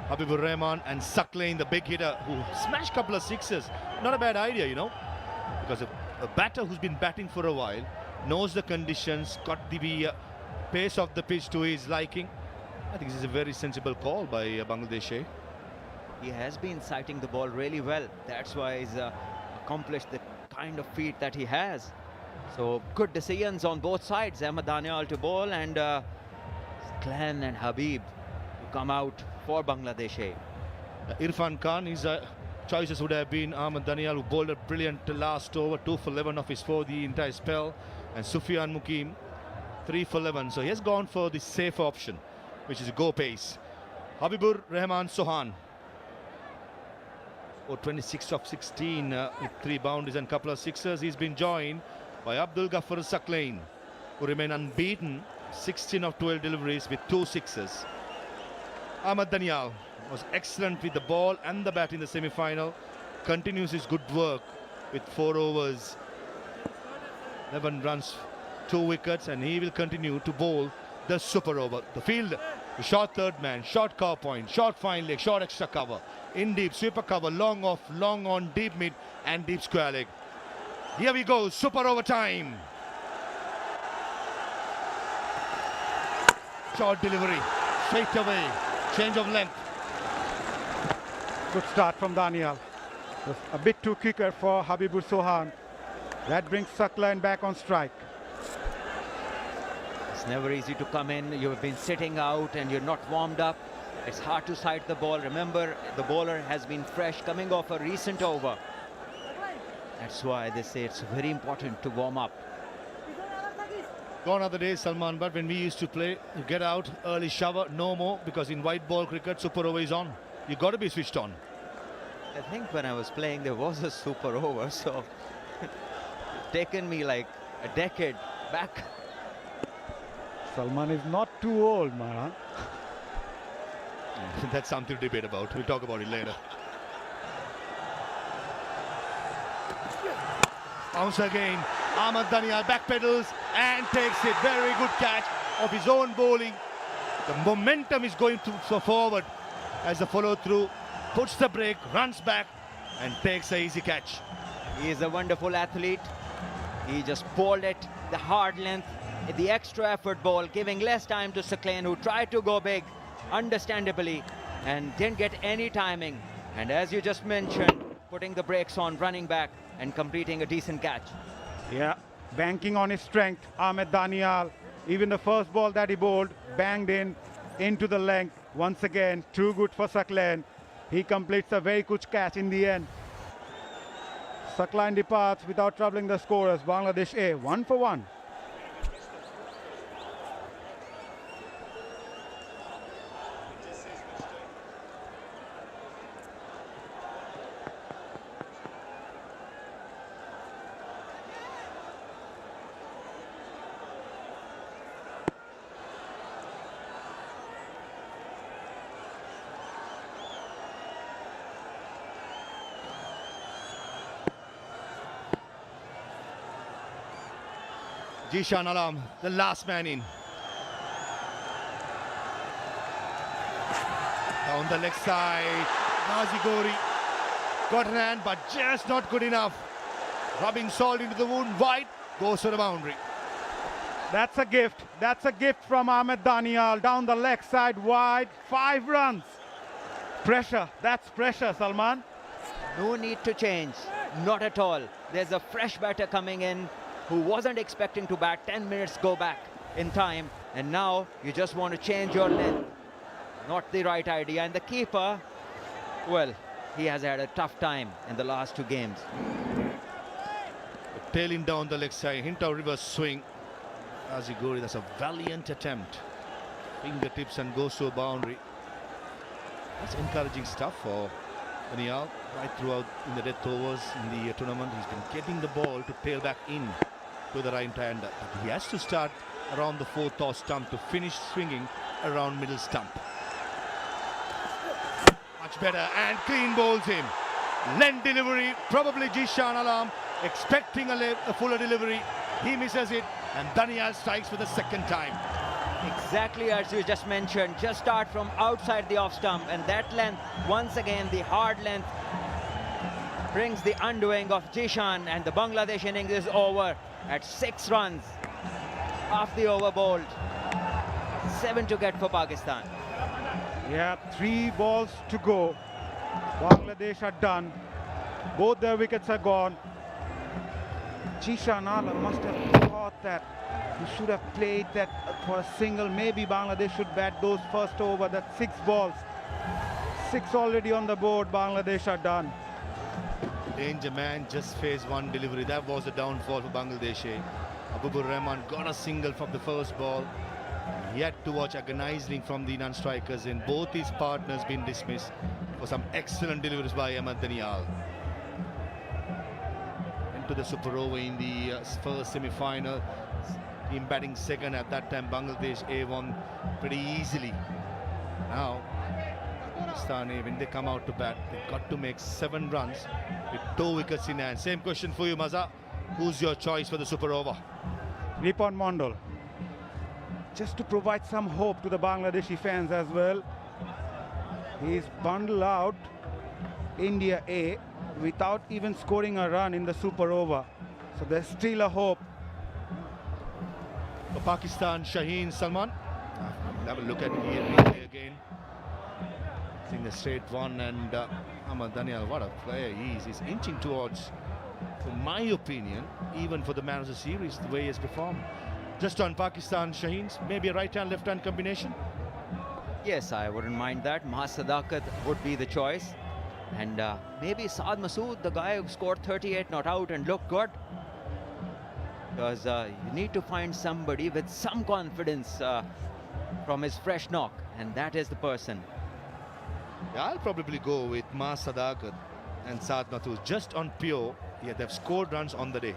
Habibur Rahman and Suckling, the big hitter, who smashed a couple of sixes. Not a bad idea, you know, because a batter who's been batting for a while, knows the conditions, got the pace of the pitch to his liking. I think this is a very sensible call by Bangladesh. He has been sighting the ball really well. That's why he's accomplished the kind of feat that he has. So good decisions on both sides. Ahmed Danial to bowl and Glenn and Habib to come out for Bangladesh. Irfan Khan, his choices would have been Ahmed Danial, who bowled a brilliant last over, 2 for 11 of his 4 the entire spell, and Sufyan Mukim, 3 for 11. So he has gone for the safe option, which is go pace. Habibur Rahman Sohan, 26 of 16 with 3 boundaries and a couple of sixers. He's been joined by Abdul Ghaffar Suckling, who remain unbeaten, 16 of 12 deliveries with 2 sixes. Ahmed Danial was excellent with the ball and the bat in the semi-final. Continues his good work with 4 overs, 11 runs, 2 wickets, and he will continue to bowl the super over. The field, the short third man, short cover point, short fine leg, short extra cover, in deep, sweeper cover, long off, long on, deep mid and deep square leg. Here we go, super over time. Short delivery, straight away, change of length. Good start from Danial. Just a bit too quicker for Habibur Sohan. That brings Suckling back on strike. It's never easy to come in. You've been sitting out and you're not warmed up. It's hard to sight the ball. Remember, the bowler has been fresh, coming off a recent over. That's why they say it's very important to warm up. Gone are the days, Salman, but when we used to play, you get out, early shower, no more, because in white ball cricket, super over is on. You got to be switched on. I think when I was playing, there was a super over, so it's taken me like a decade back. Salman is not too old, man. That's something to debate about. We'll talk about it later. Bounce again. Ahmed Danial backpedals and takes it. Very good catch of his own bowling. The momentum is going so forward as the follow through puts the break, runs back and takes an easy catch. He is a wonderful athlete. He just bowled it, the hard length, the extra effort ball, giving less time to Suckling, who tried to go big, understandably, and didn't get any timing. And as you just mentioned, putting the brakes on, running back and completing a decent catch. Yeah, banking on his strength, Ahmed Danial. Even the first ball that he bowled, banged into the length. Once again, too good for Suckling. He completes a very good catch in the end. Suckling departs without troubling the scorers. Bangladesh A, 1 for 1. Jishan Alam, the last man in. Down the leg side, Nazi Gori got an hand, but just not good enough. Rubbing salt into the wound, wide, goes to the boundary. That's a gift. That's a gift from Ahmed Danial. Down the leg side, wide, 5 runs. Pressure, that's pressure, Salman. No need to change, not at all. There's a fresh batter coming in who wasn't expecting to bat 10 minutes go back in time, and now you just want to change your length. Not the right idea. And the keeper, well, he has had a tough time in the last 2 games. Tailing down the leg side, hint of reverse swing. Aziguri, that's a valiant attempt. Fingertips and goes to a boundary. That's encouraging stuff for Danial right throughout in the death overs in the tournament. He's been getting the ball to tail back in to the right hander. But he has to start around the 4th toss stump to finish swinging around middle stump. Much better and clean bowls him. Length delivery, probably Jishan Alam expecting a fuller delivery. He misses it and Danial strikes for the 2nd time. Exactly as you just mentioned, just start from outside the off stump, and that length, once again the hard length, brings the undoing of Jishan, and the Bangladesh innings is over at 6 runs. Half the over bowled, 7 to get for Pakistan. Yeah, 3 balls to go. Bangladesh are done. Both their wickets are gone. Jishan Alam must have thought that he should have played that for a single. Maybe Bangladesh should bat those first over. That's 6 balls. 6 already on the board. Bangladesh are done. Danger man just faced one delivery. That was the downfall for Bangladesh. Abubur Rahman got a single from the first ball. Yet to watch agonizing from the non-strikers, in both his partners been dismissed for some excellent deliveries by Ahmed Danial. Into the super over in the first semi-final. Team batting second at that time. Bangladesh A1 pretty easily. Now Pakistan, when they come out to bat, they've got to make 7 runs with 2 wickets in hand. Same question for you, Maza. Who's your choice for the super over? Ripon Mondal. Just to provide some hope to the Bangladeshi fans as well. He's bundled out India A without even scoring a run in the super over. So there's still a hope. For Pakistan, Shaheen Salman. Have a look at it here again. Seeing the straight one, and Ahmed Danial, what a player he is. He's inching towards, in my opinion, even for the man of the series, the way he has performed. Just on Pakistan, Shaheen's, maybe a right-hand, left-hand combination? Yes, I wouldn't mind that. Mahas Sadakat would be the choice. And maybe Saad Masood, the guy who scored 38 not out and looked good. Because you need to find somebody with some confidence from his fresh knock. And that is the person. Yeah, I'll probably go with Mahas Sadakat and Saad Masood. Just on pure, yeah, they've scored runs on the day.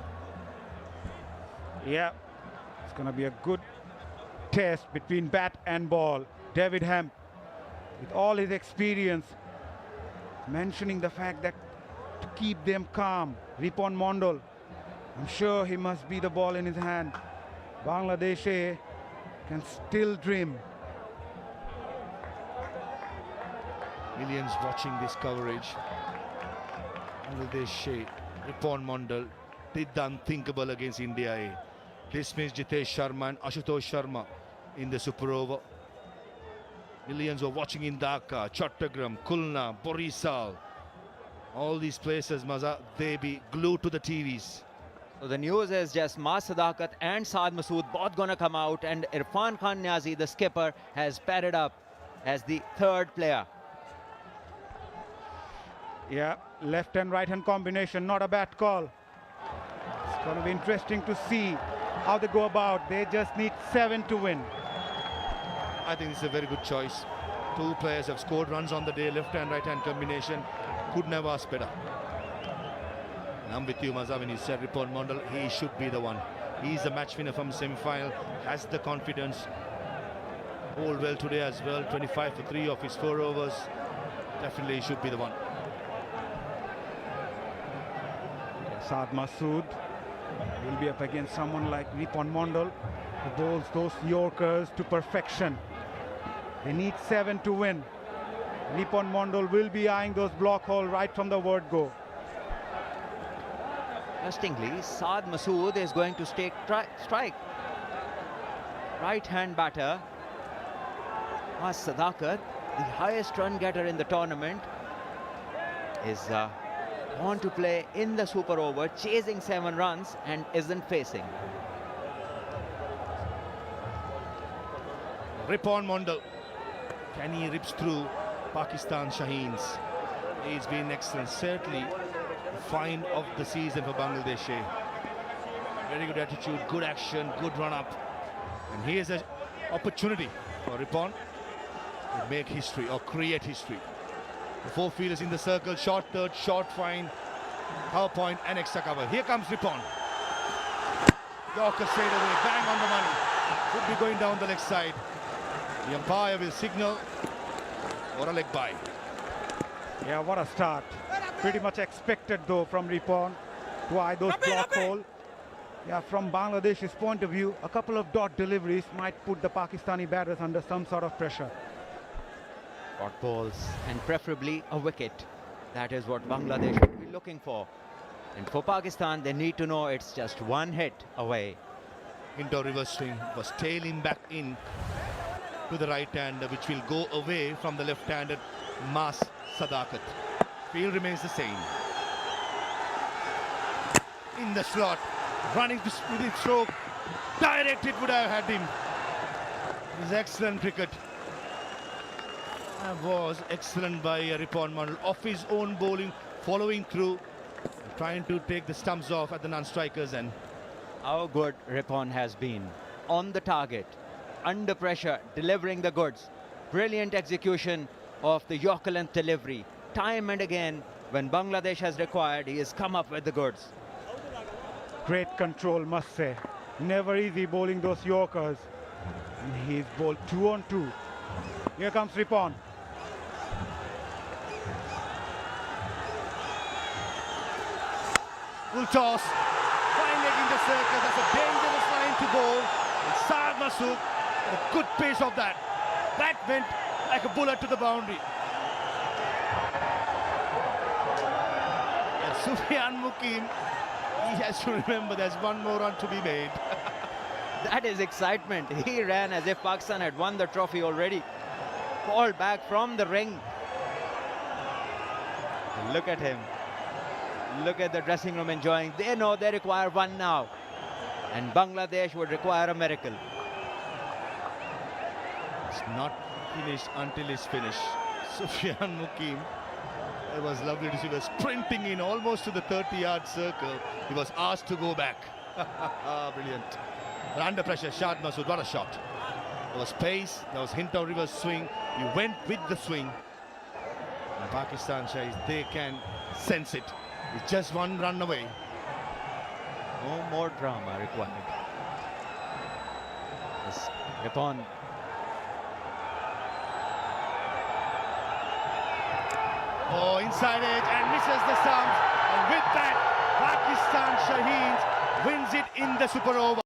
Yeah, it's going to be a good test between bat and ball. David Hemp, with all his experience, mentioning the fact that to keep them calm. Ripon Mondal, I'm sure he must be the ball in his hand. Bangladesh A can still dream. Millions watching this coverage. Bangladesh A, Ripon Mondal did the unthinkable against India A. Dismissed Jitesh Sharma and Ashutosh Sharma in the super over. Millions were watching in Dhaka, Chattogram, Khulna, Borisal. All these places, Maza, they be glued to the TVs. So the news is just Mahas Sadakat and Saad Masood both gonna come out, and Irfan Khan Niazi, the skipper, has padded up as the 3rd player. Yeah, left and right hand combination, not a bad call. It's going to be interesting to see how they go about. They just need 7 to win. I think it's a very good choice. 2 players have scored runs on the day, left and right hand combination. Couldn't have asked better. And I'm with you, Maza, when you said Ripon Mondal, he should be the one. He's the match winner from semi-final, has the confidence. Bowled well today as well, 25 for 3 of his 4 overs. Definitely he should be the one. Saad Masood will be up against someone like Ripon Mondal, who bowls those Yorkers to perfection. They need 7 to win. Ripon Mondal will be eyeing those block hole right from the word go. Interestingly, Saad Masood is going to take strike. Right-hand batter. Mahas Sadakat, the highest run getter in the tournament, is on to play in the super over, chasing 7 runs and isn't facing. Ripon Mondal, can he rips through Pakistan Shaheens? He's been excellent, certainly the find of the season for Bangladesh. Very good attitude, good action, good run up, and here's an opportunity for Ripon to make history or create history. The 4 fielders in the circle, short third, short fine, power point and extra cover. Here comes Ripon. Yorker straight away, bang on the money. Could be going down the leg side. The umpire will signal for a leg bye. Yeah, what a start. Pretty much expected though from Ripon to eye those block hole. Yeah, from Bangladesh's point of view, a couple of dot deliveries might put the Pakistani batters under some sort of pressure. Dot balls and preferably a wicket. That is what Bangladesh would be looking for. And for Pakistan, they need to know it's just one hit away. Into reverse swing was tailing back in to the right hand, which will go away from the left-handed Mas Sadakat. Field remains the same. In the slot, running to split stroke, direct it would have had him. It was excellent cricket. Was excellent by Ripon Mandal, off his own bowling, following through, trying to take the stumps off at the non-strikers end. How good Ripon has been. On the target, under pressure, delivering the goods. Brilliant execution of the Yorker length delivery. Time and again, when Bangladesh has required, he has come up with the goods. Great control, must say. Never easy bowling those Yorkers. And he's bowled 2 on 2. Here comes Ripon. Full toss, fine leg in the circle. That's a dangerous line to bowl. It's Saad Masood, a good pace of that. That went like a bullet to the boundary. And Sufyan Mukim, he has to remember there's one more run to be made. That is excitement. He ran as if Pakistan had won the trophy already. Called back from the ring. Look at him. Look at the dressing room enjoying. They know they require one now. And Bangladesh would require a miracle. It's not finished until it's finished. Sufyan Mukim, it was lovely to see. He was sprinting in almost to the 30-yard circle. He was asked to go back. Brilliant. But under pressure, Shad Masood, what a shot. There was pace, there was hint of reverse swing. He went with the swing. And Pakistan Shahis, they can sense it. It's just one run away. No more drama required. Yes, Ripon. Oh, inside edge and misses the stumps. And with that, Pakistan Shaheen wins it in the super over.